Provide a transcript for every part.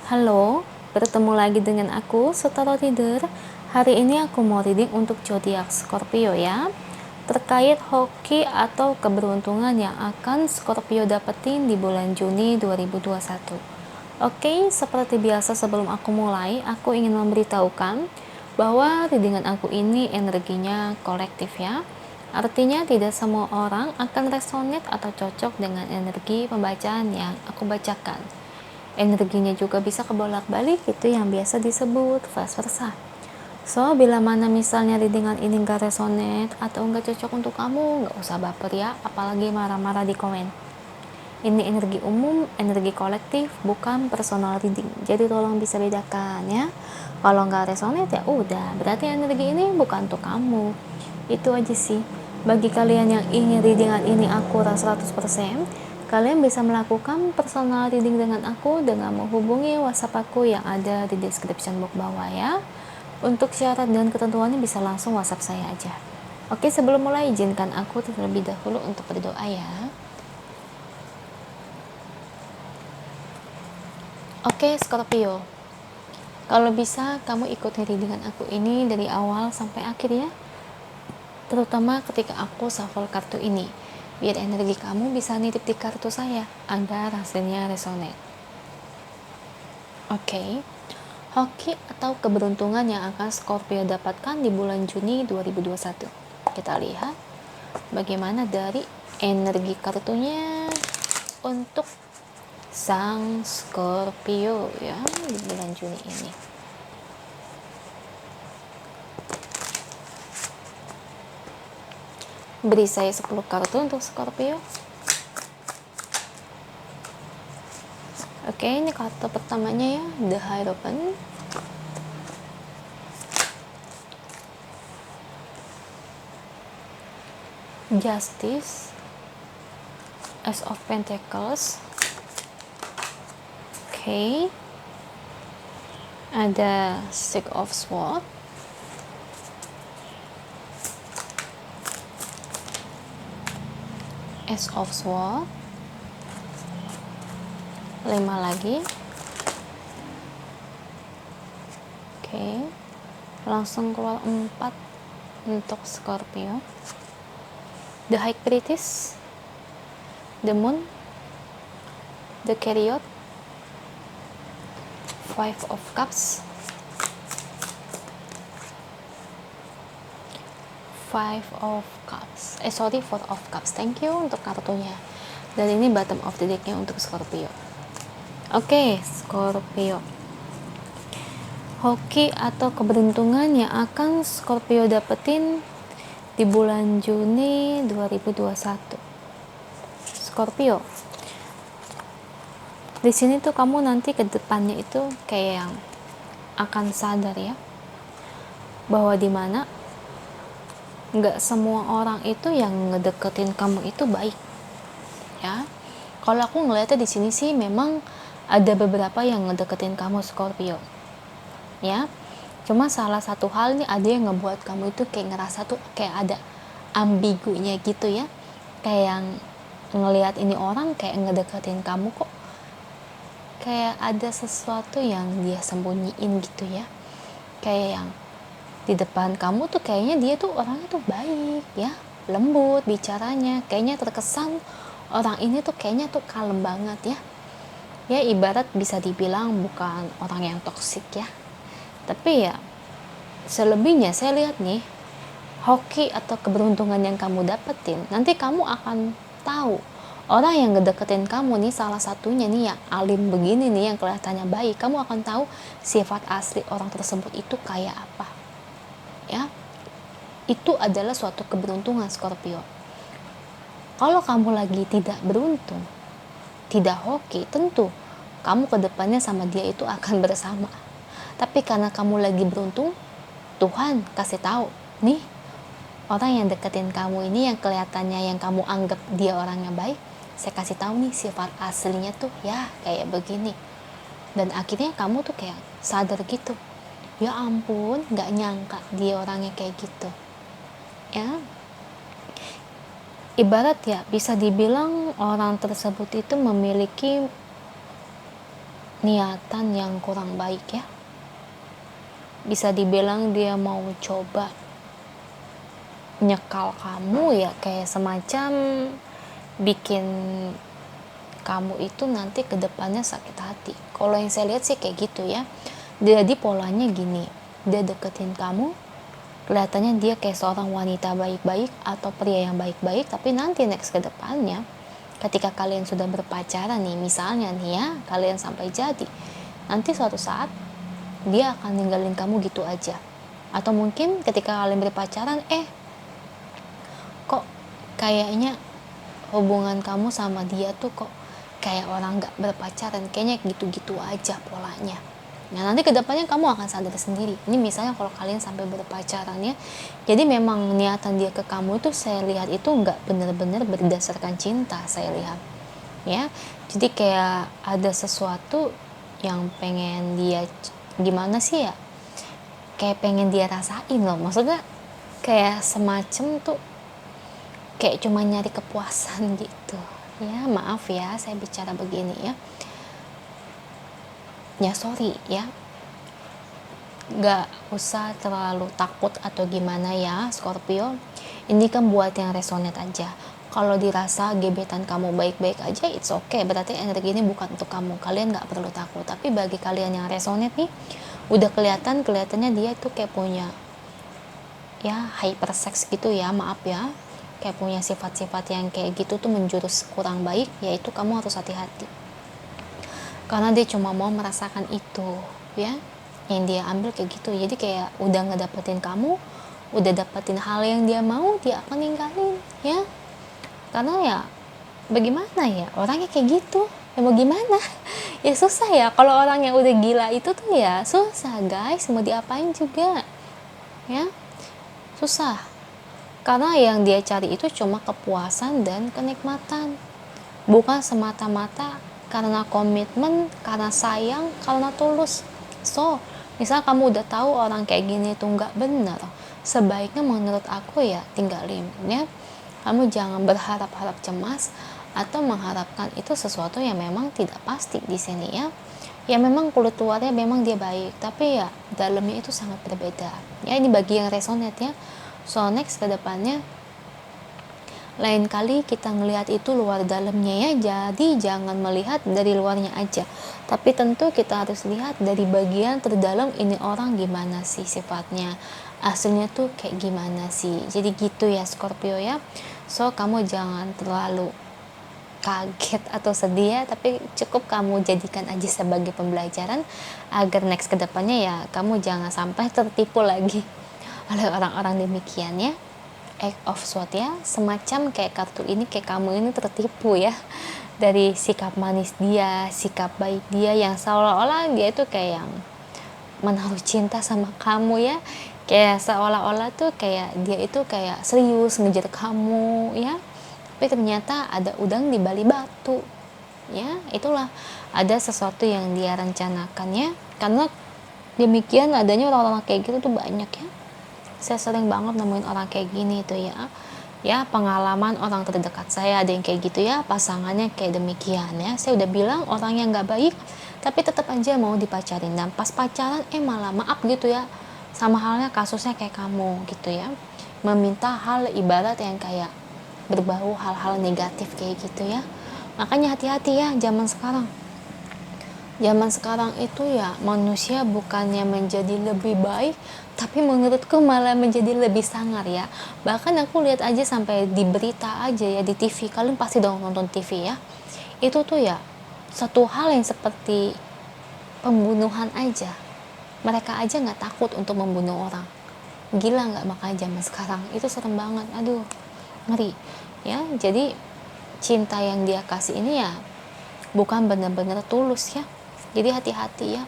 Halo, bertemu lagi dengan aku, Sutaro Reader. Hari ini aku mau reading untuk zodiak Scorpio ya. Terkait hoki atau keberuntungan yang akan Scorpio dapetin di bulan Juni 2021. Oke, seperti biasa sebelum aku mulai, aku ingin memberitahukan bahwa readingan aku ini energinya kolektif ya. Artinya tidak semua orang akan resonate atau cocok dengan energi pembacaan yang aku bacakan. Energinya juga bisa kebolak-balik, itu yang biasa disebut vice versa. So, bila mana misalnya readingan ini gak resonate atau gak cocok untuk kamu, gak usah baper ya, apalagi marah-marah di komen. Ini energi umum, energi kolektif, bukan personal reading. Jadi tolong bisa bedakan ya. Kalau gak resonate ya udah, berarti energi ini bukan untuk kamu. Itu aja sih. Bagi kalian yang ingin readingan ini akurat 100%, kalian bisa melakukan personal reading dengan aku dengan menghubungi WhatsApp aku yang ada di description box bawah ya. Untuk syarat dan ketentuannya bisa langsung WhatsApp saya aja. Oke, sebelum mulai izinkan aku terlebih dahulu untuk berdoa ya. Oke, Scorpio. Kalau bisa kamu ikuti readingan aku ini dari awal sampai akhir ya. Terutama ketika aku shuffle kartu ini, biar energi kamu bisa nitip di kartu saya agar hasilnya resonate. Oke. Hoki atau keberuntungan yang akan Scorpio dapatkan di bulan Juni 2021. Kita lihat bagaimana dari energi kartunya untuk sang Scorpio ya di bulan Juni ini. Beri saya 10 kartu untuk Scorpio. Oke, ini kartu pertamanya ya, The Hierophant. Justice, Ace of Pentacles. Oke. Ada Six of Swords. Ace of Swords. 5 lagi. Oke. Langsung keluar 4 untuk Scorpio. The High Priestess, The Moon, The Chariot, Five of Cups, Four of Cups. Thank you untuk kartunya. Dan ini bottom of the decknya untuk Scorpio. Oke, Scorpio. Hoki atau keberuntungan yang akan Scorpio dapetin di bulan Juni 2021. Scorpio. Di sini tuh kamu nanti ke depannya itu kayak yang akan sadar ya, bahwa dimana nggak semua orang itu yang ngedeketin kamu itu baik ya. Kalau aku ngeliatnya di sini sih memang ada beberapa yang ngedeketin kamu Scorpio ya. Cuma salah satu hal nih, ada yang ngebuat kamu itu kayak ngerasa tuh kayak ada ambigunya gitu ya, kayak yang ngelihat ini orang kayak ngedeketin kamu kok kayak ada sesuatu yang dia sembunyiin gitu ya. Kayak yang di depan kamu tuh kayaknya dia tuh orangnya tuh baik ya, lembut bicaranya, kayaknya terkesan orang ini tuh kayaknya tuh kalem banget ya. Ya ibarat bisa dibilang bukan orang yang toksik ya. Tapi ya selebihnya saya lihat nih, hoki atau keberuntungan yang kamu dapetin, nanti kamu akan tahu orang yang ngedeketin kamu nih, salah satunya nih yang alim begini nih, yang kelihatannya baik, kamu akan tahu sifat asli orang tersebut itu kayak apa ya. Itu adalah suatu keberuntungan Scorpio. Kalau kamu lagi tidak beruntung, tidak hoki, tentu kamu kedepannya sama dia itu akan bersama. Tapi karena kamu lagi beruntung, Tuhan kasih tahu nih, orang yang deketin kamu ini yang kelihatannya yang kamu anggap dia orangnya baik, saya kasih tahu nih sifat aslinya tuh ya kayak begini. Dan akhirnya kamu tuh kayak sadar gitu, ya ampun, gak nyangka dia orangnya kayak gitu ya. Ibarat ya bisa dibilang orang tersebut itu memiliki niatan yang kurang baik ya. Bisa dibilang dia mau coba nyekal kamu ya, kayak semacam bikin kamu itu nanti kedepannya sakit hati. Kalau yang saya lihat sih kayak gitu ya. Jadi polanya gini, dia deketin kamu, kelihatannya dia kayak seorang wanita baik-baik atau pria yang baik-baik, tapi nanti next kedepannya ketika kalian sudah berpacaran nih, misalnya nih ya, kalian sampai jadi, nanti suatu saat dia akan ninggalin kamu gitu aja. Atau mungkin ketika kalian berpacaran, kok kayaknya hubungan kamu sama dia tuh kok kayak orang gak berpacaran, kayaknya gitu-gitu aja polanya. Nah nanti kedepannya kamu akan sadar sendiri. Ini misalnya kalau kalian sampai berpacaran ya, jadi memang niatan dia ke kamu itu saya lihat itu nggak benar-benar berdasarkan cinta, saya lihat ya. Jadi kayak ada sesuatu yang pengen dia, gimana sih ya, kayak pengen dia rasain loh, maksudnya kayak semacam tuh kayak cuma nyari kepuasan gitu ya. Maaf ya saya bicara begini ya, sorry ya, nggak usah terlalu takut atau gimana ya Scorpio. Ini kan buat yang resonate aja. Kalau dirasa gebetan kamu baik-baik aja, it's okay, berarti energi ini bukan untuk kamu, kalian nggak perlu takut. Tapi bagi kalian yang resonate nih, udah kelihatannya dia itu kayak punya ya hypersex gitu ya, maaf ya, kayak punya sifat-sifat yang kayak gitu tuh menjurus kurang baik, yaitu kamu harus hati-hati. Karena dia cuma mau merasakan itu ya, yang dia ambil kayak gitu. Jadi kayak udah ngedapetin kamu, udah dapetin hal yang dia mau, dia akan ninggalin ya. Karena ya bagaimana ya, orangnya kayak gitu ya, mau gimana ya, susah ya. Kalau orang yang udah gila itu tuh ya susah guys, mau diapain juga ya, susah. Karena yang dia cari itu cuma kepuasan dan kenikmatan, bukan semata-mata karena komitmen, karena sayang, karena tulus. So, misal kamu udah tahu orang kayak gini tuh nggak benar, sebaiknya menurut aku ya tinggalin ya. Kamu jangan berharap-harap cemas atau mengharapkan itu sesuatu yang memang tidak pasti di sini ya. Ya memang kulit luarnya memang dia baik, tapi ya dalamnya itu sangat berbeda. Ya ini bagi yang resonate ya. So next ke depannya, lain kali kita ngelihat itu luar dalamnya ya. Jadi jangan melihat dari luarnya aja, tapi tentu kita harus lihat dari bagian terdalam, ini orang gimana sih sifatnya, aslinya tuh kayak gimana sih. Jadi gitu ya Scorpio ya. So kamu jangan terlalu kaget atau sedih ya, tapi cukup kamu jadikan aja sebagai pembelajaran agar next kedepannya ya kamu jangan sampai tertipu lagi oleh orang-orang demikian ya. Act of SWOT ya, semacam kayak kartu ini, kayak kamu ini tertipu ya dari sikap manis dia, sikap baik dia, yang seolah-olah dia itu kayak yang menaruh cinta sama kamu ya, kayak seolah-olah tuh kayak dia itu kayak serius ngejar kamu ya, tapi ternyata ada udang di balik batu ya. Itulah ada sesuatu yang dia rencanakan ya. Karena demikian adanya orang-orang kayak gitu tuh banyak ya. Saya sering banget nemuin orang kayak gini tuh ya, pengalaman orang terdekat saya ada yang kayak gitu ya, pasangannya kayak demikian ya. Saya udah bilang orang yang gak baik, tapi tetap aja mau dipacarin, dan pas pacaran malah maaf gitu ya, sama halnya kasusnya kayak kamu gitu ya, meminta hal ibarat yang kayak berbau hal-hal negatif kayak gitu ya. Makanya hati-hati ya zaman sekarang. Zaman sekarang itu ya manusia bukannya menjadi lebih baik, tapi menurutku malah menjadi lebih sangar ya. Bahkan aku lihat aja sampai di berita aja ya, di TV, kalian pasti dong nonton TV ya, itu tuh ya satu hal yang seperti pembunuhan aja, mereka aja nggak takut untuk membunuh orang. Gila nggak? Makanya zaman sekarang itu serem banget, aduh ngeri ya. Jadi cinta yang dia kasih ini ya bukan benar-benar tulus ya. Jadi hati-hati ya.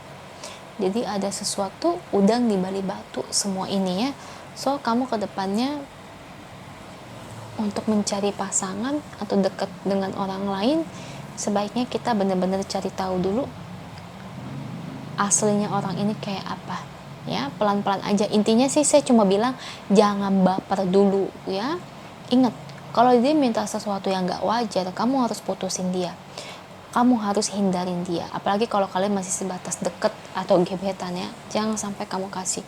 Jadi ada sesuatu udang di balik batu semua ini ya. So kamu ke depannya untuk mencari pasangan atau dekat dengan orang lain, sebaiknya kita benar-benar cari tahu dulu aslinya orang ini kayak apa ya. Pelan-pelan aja. Intinya sih saya cuma bilang jangan baper dulu ya. Ingat, kalau dia minta sesuatu yang gak wajar, kamu harus putusin dia. kamu harus hindarin dia. Apalagi kalau kalian masih sebatas deket atau gebetan ya, jangan sampai kamu kasih.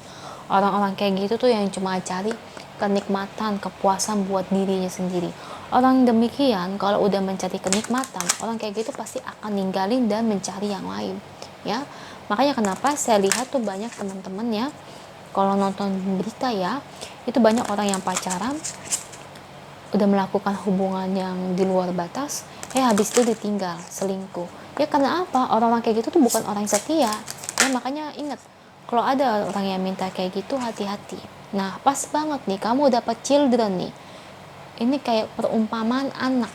Orang-orang kayak gitu tuh yang cuma cari kenikmatan, kepuasan buat dirinya sendiri. Orang demikian kalau udah mencari kenikmatan, orang kayak gitu pasti akan ninggalin dan mencari yang lain ya. Makanya kenapa saya lihat tuh banyak teman-teman ya, kalau nonton berita ya, itu banyak orang yang pacaran udah melakukan hubungan yang di luar batas, habis itu ditinggal, selingkuh. Ya karena apa? Orang-orang kayak gitu tuh bukan orang yang setia. Ya makanya ingat, kalau ada orang yang minta kayak gitu, hati-hati. Nah, pas banget nih kamu dapat children nih. Ini kayak perumpamaan anak.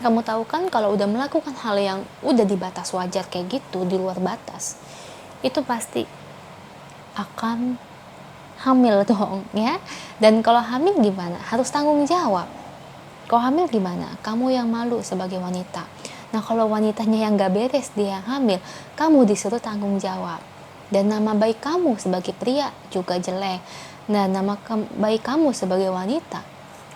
Kamu tahu kan kalau udah melakukan hal yang udah di batas wajar kayak gitu, di luar batas, itu pasti akan hamil dong ya. Dan kalau hamil gimana? Harus tanggung jawab. Kalau hamil gimana? Kamu yang malu sebagai wanita. Nah kalau wanitanya yang gak beres, dia yang hamil, kamu disuruh tanggung jawab. Dan nama baik kamu sebagai pria juga jelek. Nah nama baik kamu sebagai wanita,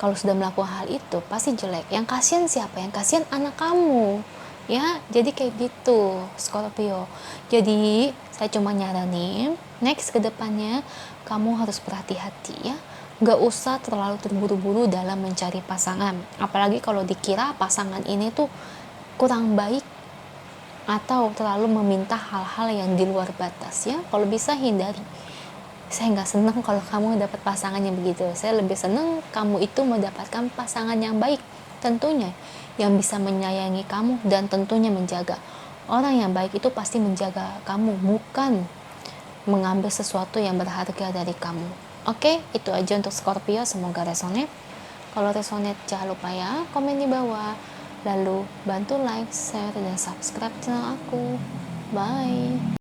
kalau sudah melakukan hal itu pasti jelek. Yang kasihan siapa? Yang kasihan anak kamu ya. Jadi kayak gitu Scorpio. Jadi saya cuma nyaranin next ke depannya kamu harus berhati-hati ya, gak usah terlalu terburu-buru dalam mencari pasangan, apalagi kalau dikira pasangan ini tuh kurang baik atau terlalu meminta hal-hal yang di luar batas ya. Kalau bisa hindari. Saya nggak senang kalau kamu dapat pasangan yang begitu. Saya lebih senang kamu itu mendapatkan pasangan yang baik, tentunya yang bisa menyayangi kamu dan tentunya menjaga. Orang yang baik itu pasti menjaga kamu, bukan mengambil sesuatu yang berharga dari kamu. Oke, itu aja untuk Scorpio, semoga resonate. Kalau resonate jangan lupa ya komen di bawah, lalu bantu like, share, dan subscribe channel aku. Bye.